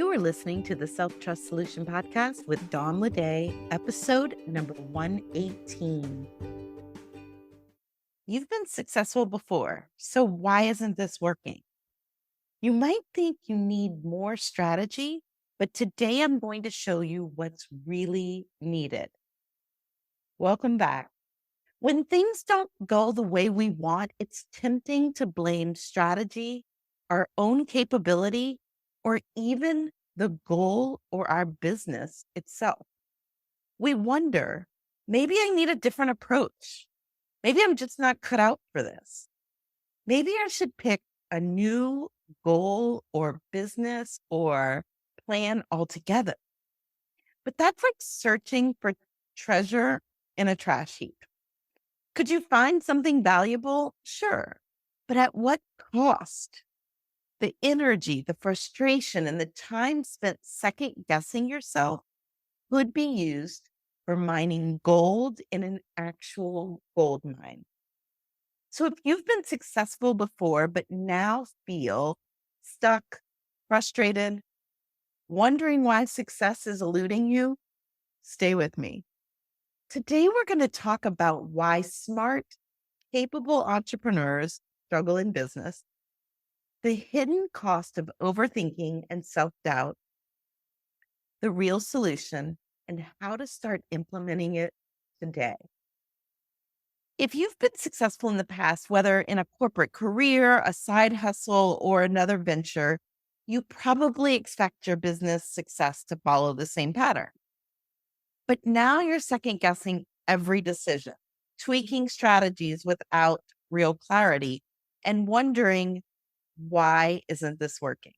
You are listening to the Self-Trust Solution Podcast with Dawn Lede, episode number 118. You've been successful before, so why isn't this working? You might think you need more strategy, but today I'm going to show you what's really needed. Welcome back. When things don't go the way we want, it's tempting to blame strategy, our own capability, or even the goal or our business itself. We wonder, maybe I need a different approach. Maybe I'm just not cut out for this. Maybe I should pick a new goal or business or plan altogether. But that's like searching for treasure in a trash heap. Could you find something valuable? Sure. But at what cost? The energy, the frustration, and the time spent second guessing yourself could be used for mining gold in an actual gold mine. So if you've been successful before, but now feel stuck, frustrated, wondering why success is eluding you, stay with me. Today, we're going to talk about why smart, capable entrepreneurs struggle in business, the hidden cost of overthinking and self-doubt, the real solution, and how to start implementing it today. If you've been successful in the past, whether in a corporate career, a side hustle, or another venture, you probably expect your business success to follow the same pattern. But now you're second guessing every decision, tweaking strategies without real clarity, and wondering, why isn't this working?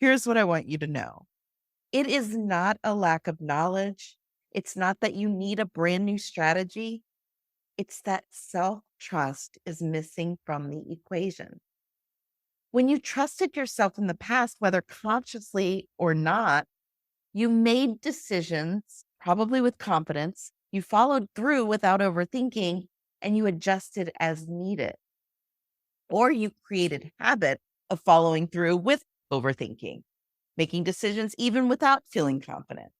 Here's what I want you to know. It is not a lack of knowledge. It's not that you need a brand new strategy. It's that self-trust is missing from the equation. When you trusted yourself in the past, whether consciously or not, you made decisions, probably with confidence. You followed through without overthinking, and you adjusted as needed. Or you created habit of following through with overthinking, making decisions even without feeling confident.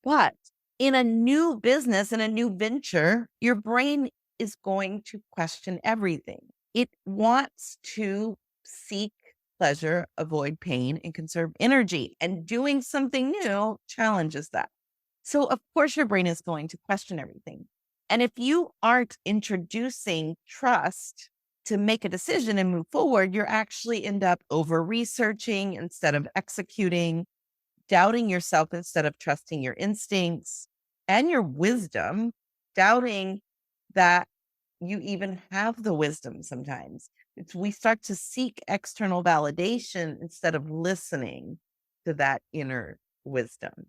But in a new business, in a new venture, your brain is going to question everything. It wants to seek pleasure, avoid pain, and conserve energy. And doing something new challenges that. So, of course, your brain is going to question everything. And if you aren't introducing trust to make a decision and move forward, you're actually end up over researching instead of executing, doubting yourself instead of trusting your instincts and your wisdom, doubting that you even have the wisdom sometimes. We start to seek external validation instead of listening to that inner wisdom.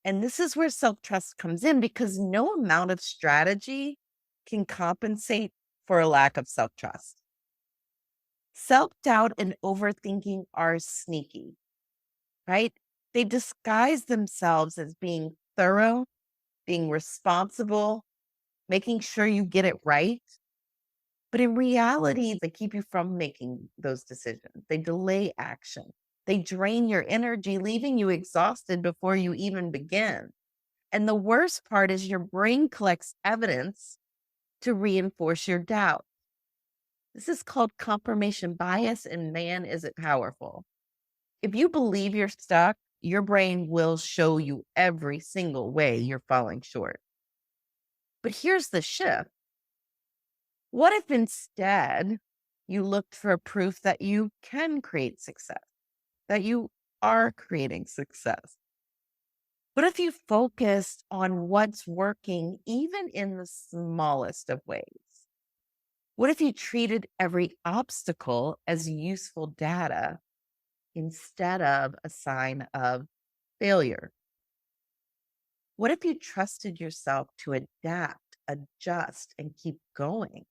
And this is where self-trust comes in, because no amount of strategy can compensate for a lack of self-trust. Self-doubt and overthinking are sneaky, right? They disguise themselves as being thorough, being responsible, making sure you get it right. But in reality, they keep you from making those decisions. They delay action. They drain your energy, leaving you exhausted before you even begin. And the worst part is your brain collects evidence to reinforce your doubt. This is called confirmation bias, and man, is it powerful. If you believe you're stuck, your brain will show you every single way you're falling short. But here's the shift. What if instead you looked for proof that you can create success, that you are creating success? What if you focused on what's working, even in the smallest of ways? What if you treated every obstacle as useful data instead of a sign of failure? What if you trusted yourself to adapt, adjust, and keep going?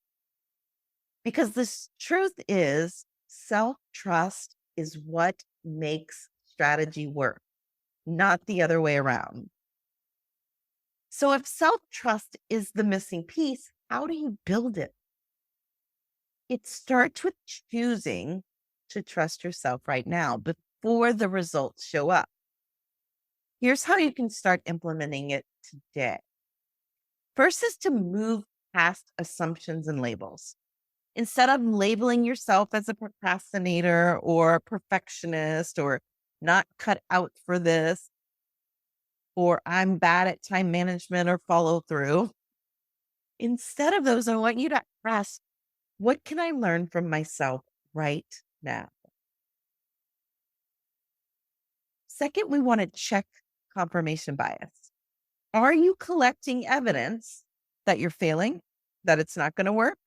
Because the truth is, self-trust is what makes strategy work, not the other way around. So if self-trust is the missing piece, how do you build it? It starts with choosing to trust yourself right now before the results show up. Here's how you can start implementing it today. First is to move past assumptions and labels. Instead of labeling yourself as a procrastinator or a perfectionist or not cut out for this, or I'm bad at time management or follow through, instead of those, I want you to ask, what can I learn from myself right now? Second, we want to check confirmation bias. Are you collecting evidence that you're failing, that it's not going to work,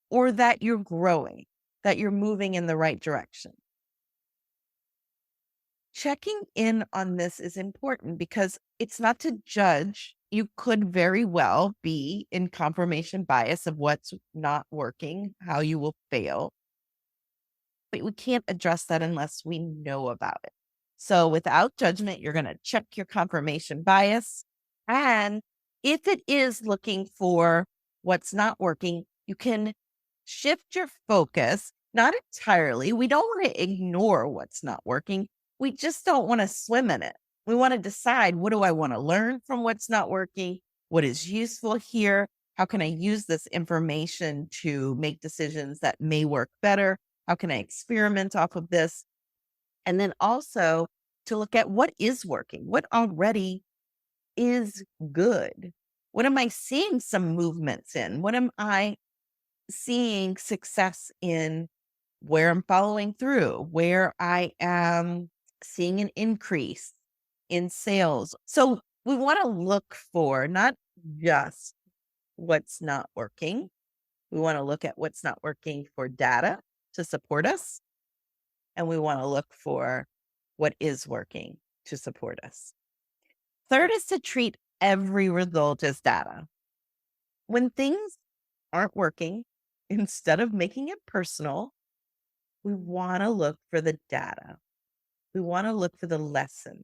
or that you're growing, that you're moving in the right direction? Checking in on this is important because it's not to judge. You could very well be in confirmation bias of what's not working, how you will fail, but we can't address that unless we know about it. So, without judgment, you're going to check your confirmation bias. And if it is looking for what's not working, you can shift your focus, not entirely. We don't want to ignore what's not working. We just don't want to swim in it. We want to decide, what do I want to learn from what's not working? What is useful here? How can I use this information to make decisions that may work better? How can I experiment off of this? And then also to look at what is working, what already is good. What am I seeing some movements in? What am I seeing success in, where I'm following through, where I am seeing an increase in sales? So we want to look for not just what's not working. We want to look at what's not working for data to support us. And we want to look for what is working to support us. Third is to treat every result as data. When things aren't working, instead of making it personal, we want to look for the data. We want to look for the lesson.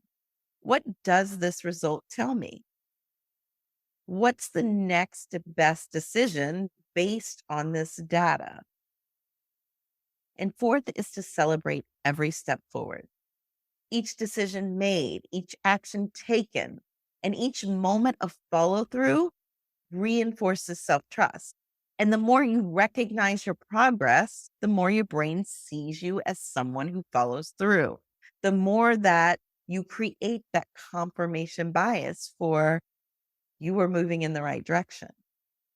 What does this result tell me? What's the next best decision based on this data? And fourth is to celebrate every step forward. Each decision made, each action taken, and each moment of follow through reinforces self trust. And the more you recognize your progress, the more your brain sees you as someone who follows through. The more that you create that confirmation bias for, you are moving in the right direction.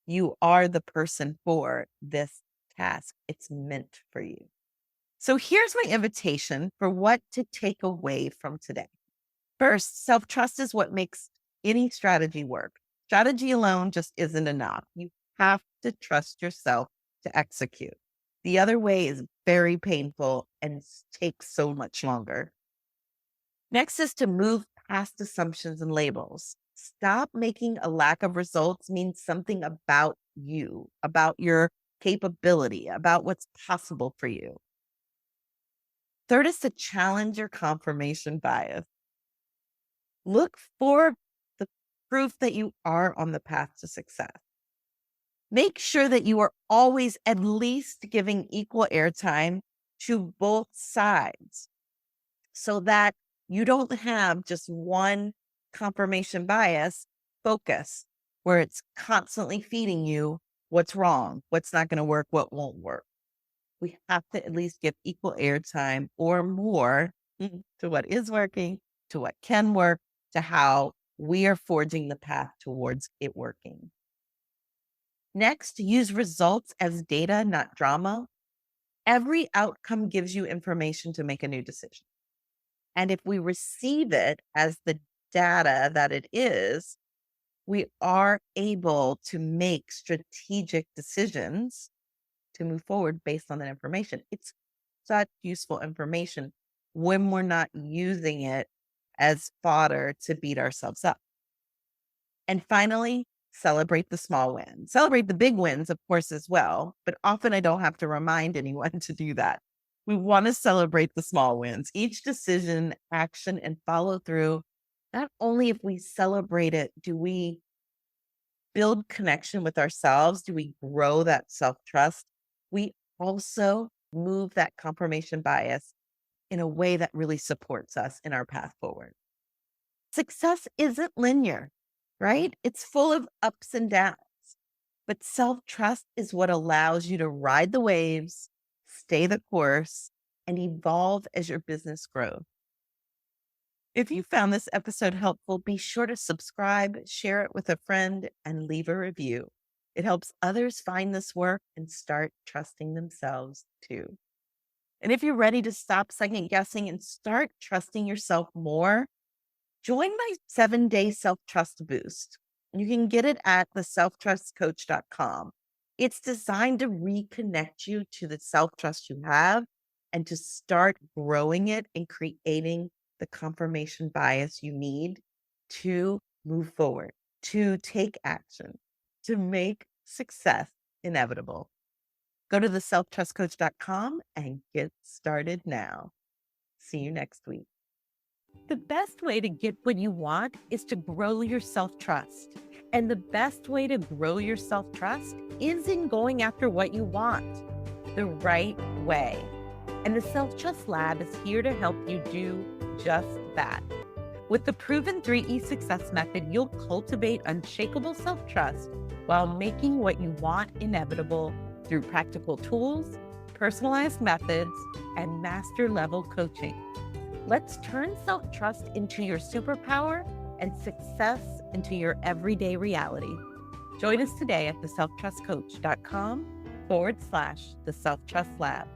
You are the person for this task. It's meant for you. So here's my invitation for what to take away from today. First, self trust is what makes any strategy work. Strategy alone just isn't enough. You have to trust yourself to execute. The other way is very painful and takes so much longer. Next is to move past assumptions and labels. Stop making a lack of results mean something about you, about your capability, about what's possible for you. Third is to challenge your confirmation bias. Look for the proof that you are on the path to success. Make sure that you are always at least giving equal airtime to both sides so that you don't have just one confirmation bias focus where it's constantly feeding you what's wrong, what's not going to work, what won't work. We have to at least give equal airtime or more to what is working, to what can work, to how we are forging the path towards it working. Next, use results as data, not drama. Every outcome gives you information to make a new decision. And if we receive it as the data that it is, we are able to make strategic decisions to move forward based on that information. It's such useful information when we're not using it as fodder to beat ourselves up. And finally, celebrate the small wins. Celebrate the big wins, of course, as well, but often I don't have to remind anyone to do that. We want to celebrate the small wins. Each decision, action, and follow through, not only if we celebrate it, do we build connection with ourselves, do we grow that self trust, we also move that confirmation bias in a way that really supports us in our path forward. Success isn't linear, right? It's full of ups and downs, but self trust is what allows you to ride the waves, stay the course, and evolve as your business grows. If you found this episode helpful, be sure to subscribe, share it with a friend, and leave a review. It helps others find this work and start trusting themselves too. And if you're ready to stop second guessing and start trusting yourself more, join my 7-day self trust boost. You can get it at theselftrustcoach.com. It's designed to reconnect you to the self trust you have and to start growing it and creating the confirmation bias you need to move forward, to take action, to make success inevitable. Go to theselftrustcoach.com and get started now. See you next week. The best way to get what you want is to grow your self-trust. And the best way to grow your self-trust is in going after what you want the right way. And the Self-Trust Lab is here to help you do just that. With the proven 3E success method, you'll cultivate unshakable self-trust while making what you want inevitable through practical tools, personalized methods, and master-level coaching. Let's turn self-trust into your superpower and success into your everyday reality. Join us today at theselftrustcoach.com/the Self-Trust Lab.